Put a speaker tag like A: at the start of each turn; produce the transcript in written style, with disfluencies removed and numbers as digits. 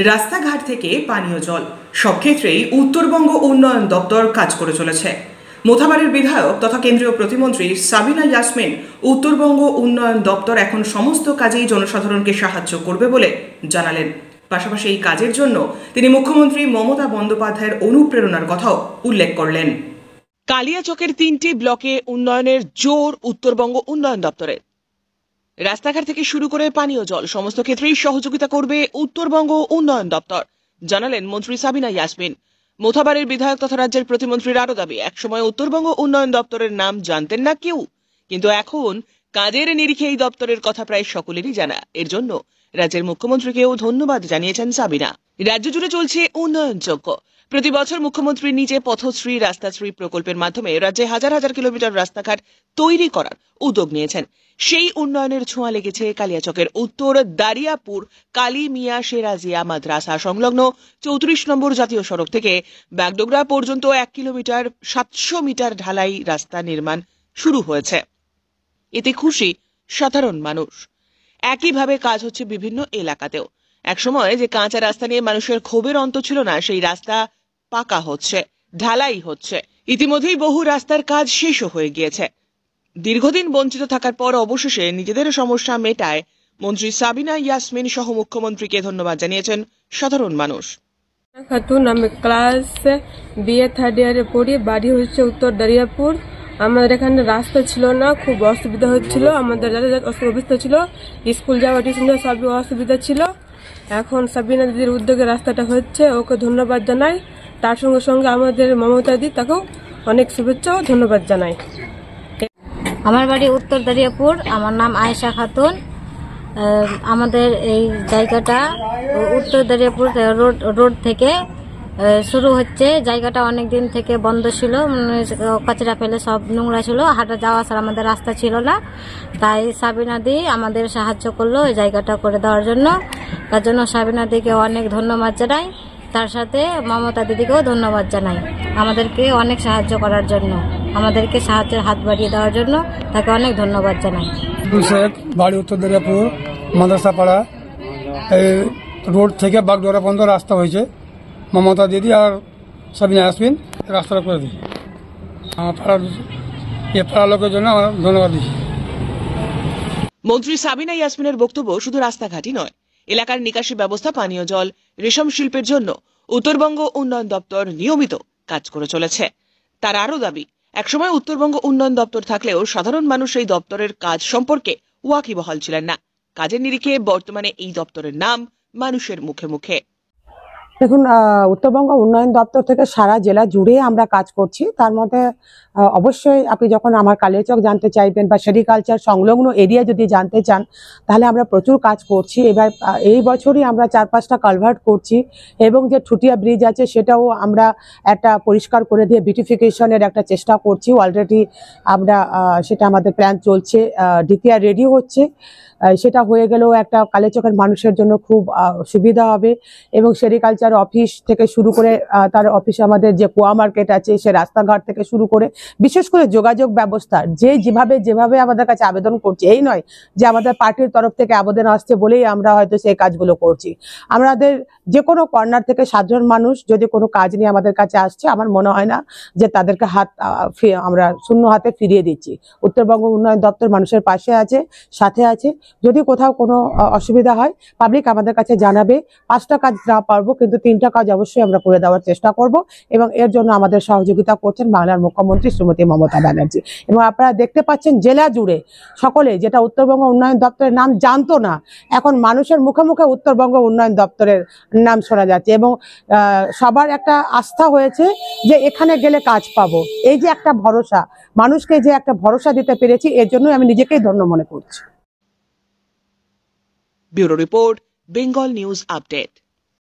A: রাস্তাঘাট থেকে পানীয় জল সব ক্ষেত্রেই উত্তরবঙ্গ উন্নয়ন দপ্তর কাজ করে চলেছে। মোথাবাড়ির বিধায়ক তথা কেন্দ্রীয় প্রতিমন্ত্রী সাবিনা ইয়াসমিন উত্তরবঙ্গ উন্নয়ন দপ্তর এখন সমস্ত কাজেই জনসাধারণকে সাহায্য করবে বলে জানালেন। পাশাপাশি এই কাজের জন্য তিনি মুখ্যমন্ত্রী মমতা বন্দ্যোপাধ্যায়ের অনুপ্রেরণার কথাও উল্লেখ করলেন।
B: কালিয়াচকের 3টি ব্লকে উন্নয়নের জোর উত্তরবঙ্গ উন্নয়ন দপ্তরের। রাস্তাঘাট থেকে শুরু করে পানীয় জল সমস্ত ক্ষেত্রেই সহযোগিতা করবে উত্তরবঙ্গ উন্নয়ন দপ্তর, জানালেন মন্ত্রী সাবিনা ইয়াসমিন। মোথাবাড়ির বিধায়ক তথা রাজ্যের প্রতিমন্ত্রীর আরও দাবি, একসময় উত্তরবঙ্গ উন্নয়ন দপ্তরের নাম জানতেন না কেউ, কিন্তু এখন কাজের নিরিখে এই দপ্তরের কথা প্রায় সকলেরই জানা। এর জন্য রাজ্যের মুখ্যমন্ত্রীকেও ধন্যবাদ জানিয়েছেন সাবিনা। রাজ্য জুড়ে চলছে উন্নয়নযজ্ঞ। প্রতি বছর মুখ্যমন্ত্রী নিজে পথশ্রী রাস্তাশ্রী প্রকল্পের মাধ্যমে রাজ্যে হাজার হাজার কিলোমিটার রাস্তাঘাট তৈরি করার উদ্যোগ নিয়েছেন। সেই উন্নয়নের ছোঁয়া লেগেছে কালিয়াচকের উত্তর দারিয়াপুর কালী মিয়া সেরাজিয়া মাদ্রাসা সংলগ্ন 34 নম্বর জাতীয় সড়ক থেকে বাগডোগরা পর্যন্ত 1 কিলোমিটার 700 মিটার ঢালাই রাস্তা নির্মাণ শুরু হয়েছে। এতে খুশি সাধারণ মানুষ। একইভাবে কাজ হচ্ছে বিভিন্ন এলাকাতেও। একসময় যে কাঁচা রাস্তা নিয়ে মানুষের ক্ষোভের অন্ত ছিল না, সেই রাস্তা পাকা হচ্ছে, ঢালাই হচ্ছে। ইতিমধ্যেই বহু রাস্তার কাজ শেষও হয়ে গিয়েছে। দীর্ঘদিন বঞ্চিত থাকার পর অবশেষে নিজেদের সমস্যা মেটায় মন্ত্রী সাবিনা ইয়াসমিন সহ মুখ্যমন্ত্রীকে ধন্যবাদ জানিয়েছেন সাধারণ মানুষ।
C: খাতুন, আমি ক্লাস বিএ থার্ড ইয়ারে পড়ি। বাড়ি হচ্ছে উত্তর দারিয়াপুর। আমাদের এখানে রাস্তা ছিল না, খুব অসুবিধা হচ্ছিল। আমাদের যাতায়াত অসুবিধা ছিল, স্কুল যাওয়া টিউশন যাওয়া সবই অসুবিধা ছিল। এখন সাবিনা দিদির উদ্যোগে রাস্তাটা হচ্ছে, ওকে ধন্যবাদ জানাই। তার সঙ্গে সঙ্গে আমাদের মমতা দি, তাকেও অনেক শুভেচ্ছা ও ধন্যবাদ জানাই।
D: আমার বাড়ি উত্তর দারিয়াপুর, আমার নাম আয়েশা খাতুন। আমাদের এই জায়গাটা উত্তর দারিয়াপুর রোড থেকে শুরু হচ্ছে। জায়গাটা অনেক দিন থেকে বন্ধ ছিল, কচরা ফেলে সব নোংরা ছিল, হাঁটা যাওয়া আসার আমাদের রাস্তা ছিল না। তাই সাবিনা দি আমাদের সাহায্য করলো এই জায়গাটা করে দেওয়ার জন্য। তার জন্য সাবিনা দিকে অনেক ধন্যবাদ জানাই। তার সাথে মমতা দিদিকেও ধন্যবাদ জানাই, আমাদেরকে অনেক সাহায্য করার জন্য, আমাদেরকে সাহায্যের হাত বাড়িয়ে দেওয়ার জন্য তাকে অনেক ধন্যবাদ জানাই।
E: বাড়ি উত্তর দারিয়াপুর মাদ্রাসা পাড়া। এই রোড থেকে বাগডোগরা পর্যন্ত রাস্তা হয়েছে। মমতা দিদি আর সাবিনা ইয়াসমিন রাস্তাটা করে দিই। আমার পাড়ার লোকের জন্য আমার ধন্যবাদ দিচ্ছি।
B: মন্ত্রী সাবিনা ইয়াসমিনের বক্তব্য, শুধু রাস্তাঘাটই নয়, এলাকার নিকাশি ব্যবস্থা, পানীয় জল, রেশম শিল্পের জন্য উত্তরবঙ্গ উন্নয়ন দপ্তর নিয়মিত কাজ করে চলেছে। তার আরও দাবি, একসময় উত্তরবঙ্গ উন্নয়ন দপ্তর থাকলেও সাধারণ মানুষ এই দপ্তরের কাজ সম্পর্কে ওয়াকিবহাল ছিলেন না। কাজের নিরিখে বর্তমানে এই দপ্তরের নাম মানুষের মুখে মুখে।
F: দেখুন, উত্তরবঙ্গ উন্নয়ন দপ্তর থেকে সারা জেলা জুড়ে আমরা কাজ করছি। তার মধ্যে অবশ্যই আপনি যখন আমার কালিয়াচক জানতে চাইবেন বা সেরিকালচার সংলগ্ন এরিয়া যদি জানতে চান, তাহলে আমরা প্রচুর কাজ করছি। এবার এই বছরই আমরা 4-5টা কালভার্ট করছি, এবং যে ঠুটিয়া ব্রিজ আছে সেটাও আমরা একটা পরিষ্কার করে দিয়ে বিউটিফিকেশনের একটা চেষ্টা করছি। অলরেডি আমরা সেটা আমাদের প্ল্যান চলছে, ডিপিআর রেডি হচ্ছে। সেটা হয়ে গেলেও একটা কালিয়াচকের মানুষের জন্য খুব সুবিধা হবে। এবং সেরিকালচার অফিস থেকে শুরু করে তার অফিসে আমাদের যে কোয়া মার্কেট আছে, সে রাস্তাঘাট থেকে শুরু করে বিশেষ করে যোগাযোগ ব্যবস্থা, যেভাবে আমাদের কাছে আবেদন করছে, এই নয় যে আমাদের পার্টির তরফ থেকে আবেদন আসছে বলেই আমরা হয়তো সেই কাজগুলো করছি। আমাদের যে কোনো কর্নার থেকে সাধারণ মানুষ যদি কোনো কাজ নিয়ে আমাদের কাছে আসছে, আমার মনে হয় না যে তাদেরকে আমরা শূন্য হাতে ফিরিয়ে দিচ্ছি। উত্তরবঙ্গ উন্নয়ন দপ্তর মানুষের পাশে আছে, সাথে আছে। যদি কোথাও কোনো অসুবিধা হয়, পাবলিক আমাদের কাছে জানাবে। 5টা কাজ না পারবো, কিন্তু 3টা কাজ অবশ্যই আমরা করে দেওয়ার চেষ্টা করব। এবং এর জন্য আমাদের সহযোগিতা করছেন বাংলার মুখ্যমন্ত্রী শ্রীমতী মমতা ব্যানার্জি। এবং আপনারা দেখতে পাচ্ছেন জেলা জুড়ে সকলে, যেটা উত্তরবঙ্গ উন্নয়ন দপ্তরের নাম জানতো না, এখন মানুষের মুখে মুখে উত্তরবঙ্গ উন্নয়ন দপ্তরের নাম শোনা যাচ্ছে। এবং সবার একটা আস্থা হয়েছে যে এখানে গেলে কাজ পাবো। এই যে একটা ভরসা, মানুষকে যে একটা ভরসা দিতে পেরেছি, এর জন্যই আমি নিজেকেই ধন্য মনে করছি।
B: Bureau report, Bengal news update.